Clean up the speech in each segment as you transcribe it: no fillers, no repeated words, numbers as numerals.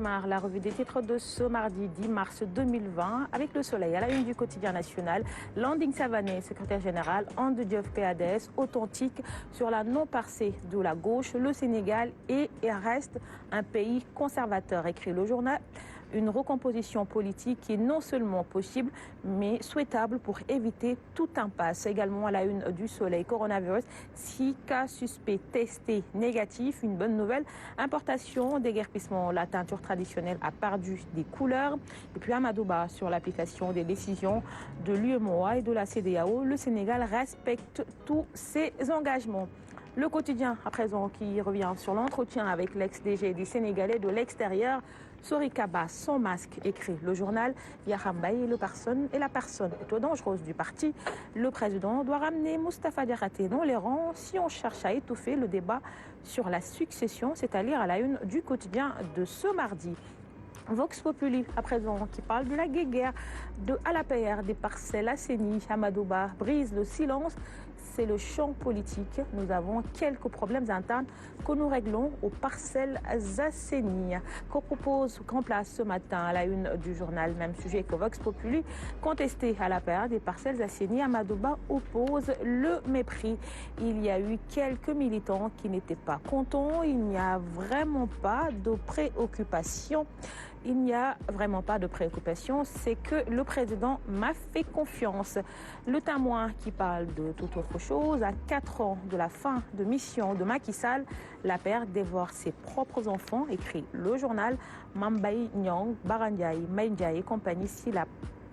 La revue des titres de ce mardi 10 mars 2020 avec le soleil à la une du quotidien national. Landing Savané, secrétaire général, Ande Diop PADS, authentique sur la non-parcée de la gauche. Le Sénégal reste un pays conservateur, écrit le journal. Une recomposition politique qui est non seulement possible, mais souhaitable pour éviter toute impasse. Également à la une du soleil, coronavirus, 6 cas suspects testés négatifs. Une bonne nouvelle, importation, déguerpissement, la teinture traditionnelle a perdu des couleurs. Et puis à Madouba, sur l'application des décisions de l'UEMOA et de la CEDEAO, le Sénégal respecte tous ses engagements. Le quotidien, à présent, qui revient sur l'entretien avec l'ex-DG des Sénégalais de l'extérieur, Sori Kaba, sans masque, écrit le journal. Yahambaye est la personne plutôt dangereuse du parti. Le président doit ramener Moustapha Diakhaté dans les rangs si on cherche à étouffer le débat sur la succession, c'est-à-dire à la une du quotidien de ce mardi. Vox Populi, à présent, qui parle de la guéguerre à la PR des parcelles assainies. Amadouba brise le silence. C'est le champ politique. Nous avons quelques problèmes internes que nous réglons aux parcelles assainies. Qu'on propose, qu'on place ce matin à la une du journal, même sujet que Vox Populi, contesté à la PR des parcelles assainies. Amadouba oppose le mépris. Il y a eu quelques militants qui n'étaient pas contents. Il n'y a vraiment pas de préoccupation. C'est que le président m'a fait confiance. Le témoin qui parle de toute autre chose, à 4 ans de la fin de mission de Macky Sall, la paire dévore ses propres enfants, écrit le journal. Mambaye Nyang, Barandiaï, Maïndiaï et compagnie, si la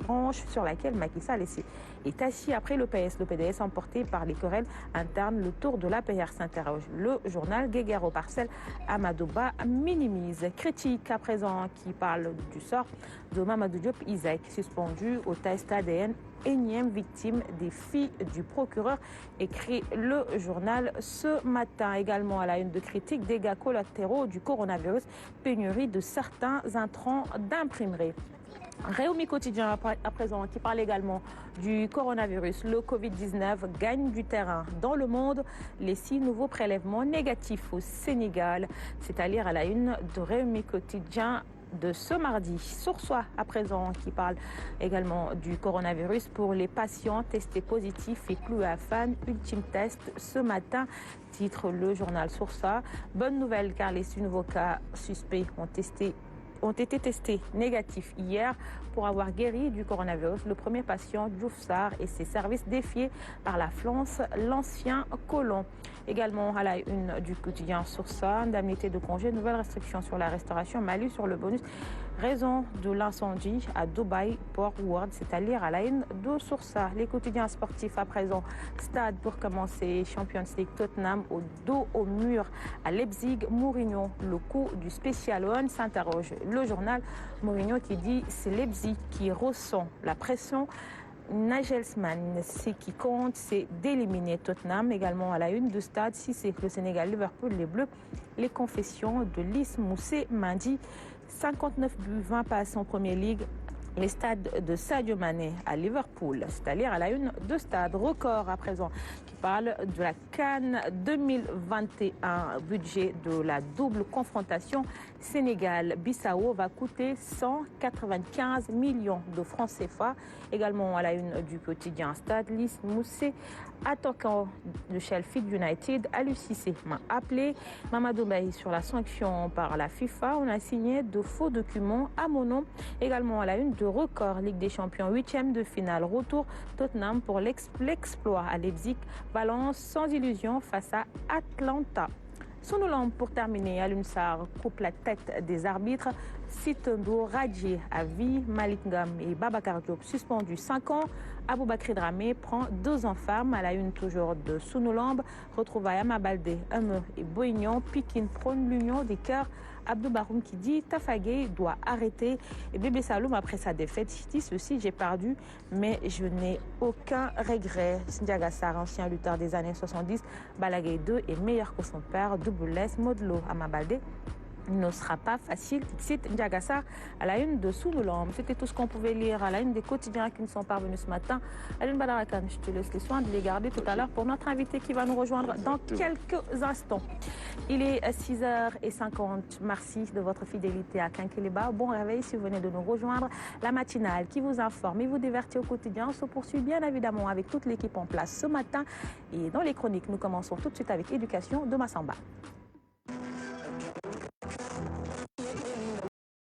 branche sur laquelle Macky Sall est assis après le PS. Le PDS emporté par les querelles internes. Le tour de l'APR s'interroge. Le journal Guéguerre aux parcelles, Amadouba minimise. Critique à présent qui parle du sort de Mamadou Diop Isaac, suspendu au test ADN. Énième victime des filles du procureur, écrit le journal ce matin. Également à la une de critique, dégâts collatéraux du coronavirus, pénurie de certains intrants d'imprimerie. Réumi Quotidien à présent qui parle également du coronavirus. Le Covid-19 gagne du terrain dans le monde. Les 6 nouveaux prélèvements négatifs au Sénégal. C'est à lire à la une de Réumi Quotidien de ce mardi. Sourçois à présent qui parle également du coronavirus pour les patients testés positifs et plus à fan. Ultime test ce matin, titre le journal Sourçois. Bonne nouvelle car les 6 nouveaux cas suspects ont été testés négatifs hier pour avoir guéri du coronavirus. Le premier patient, Diouf Sarr, et ses services défiés par la France, l'ancien colon. Également à la une du quotidien Sourça, indemnité de congé, nouvelles restrictions sur la restauration, malus sur le bonus, raison de l'incendie à Dubaï Port World, c'est à lire à la une de Sourça. Les quotidiens sportifs à présent, stade pour commencer, Champions League, Tottenham au dos au mur à Leipzig, Mourinho, le coup du Special One s'interroge. Le journal Mourinho qui dit c'est Leipzig qui ressent la pression. Nagelsmann, ce qui compte, c'est d'éliminer Tottenham. Également à la une de stade, si c'est le Sénégal, Liverpool, les Bleus, les confessions de Lys Moussé Mandi, 59 buts, 20 passes en Premier League. Les stades de Sadio Mané à Liverpool, c'est-à-dire à la une de stade. Record à présent qui parle de la CAN 2021. Budget de la double confrontation Sénégal-Bissau va coûter 195 millions de francs CFA. Également à la une du quotidien stade, Lys Moussé, attaquant de Sheffield United, Aliou Cissé m'a appelé. Mamadou Mbaye sur la sanction par la FIFA. On a signé de faux documents à mon nom. Également à la une de Record, Ligue des Champions, 8e de finale. Retour Tottenham pour l'exploit à Leipzig. Valence sans illusion face à Atlanta. Sonolam pour terminer, Alioune Sarr coupe la tête des arbitres. Sitondo, Radji à vie, Malick Ngom et Babacar Diop suspendus 5 ans. Aboubakry Dramé prend 2 ans ferme à la une toujours de Sonolambe. Retrouvailles Ama Baldé, Eumeu et Boignan. Pikine prône l'union des cœurs. Abdou Baroum qui dit Tafagé doit arrêter. Et Bébé Saloum après sa défaite dit ceci: j'ai perdu mais je n'ai aucun regret. Sindiaga Sarr, ancien lutteur des années 70, Balaguer 2 est meilleur que son père. Double S, Modlo Ama Baldé ne sera pas facile. Cite Ndiagassa à la une de Sous nos Lampes. C'était tout ce qu'on pouvait lire à la une des quotidiens qui nous sont parvenus ce matin. Aline Badarakan, je te laisse les soins de les garder tout à l'heure pour notre invité qui va nous rejoindre dans quelques instants. Il est 6h50. Merci de votre fidélité à Kinkeliba. Bon réveil si vous venez de nous rejoindre. La matinale qui vous informe et vous divertit au quotidien se poursuit bien évidemment avec toute l'équipe en place ce matin. Et dans les chroniques, nous commençons tout de suite avec Éducation de Massamba.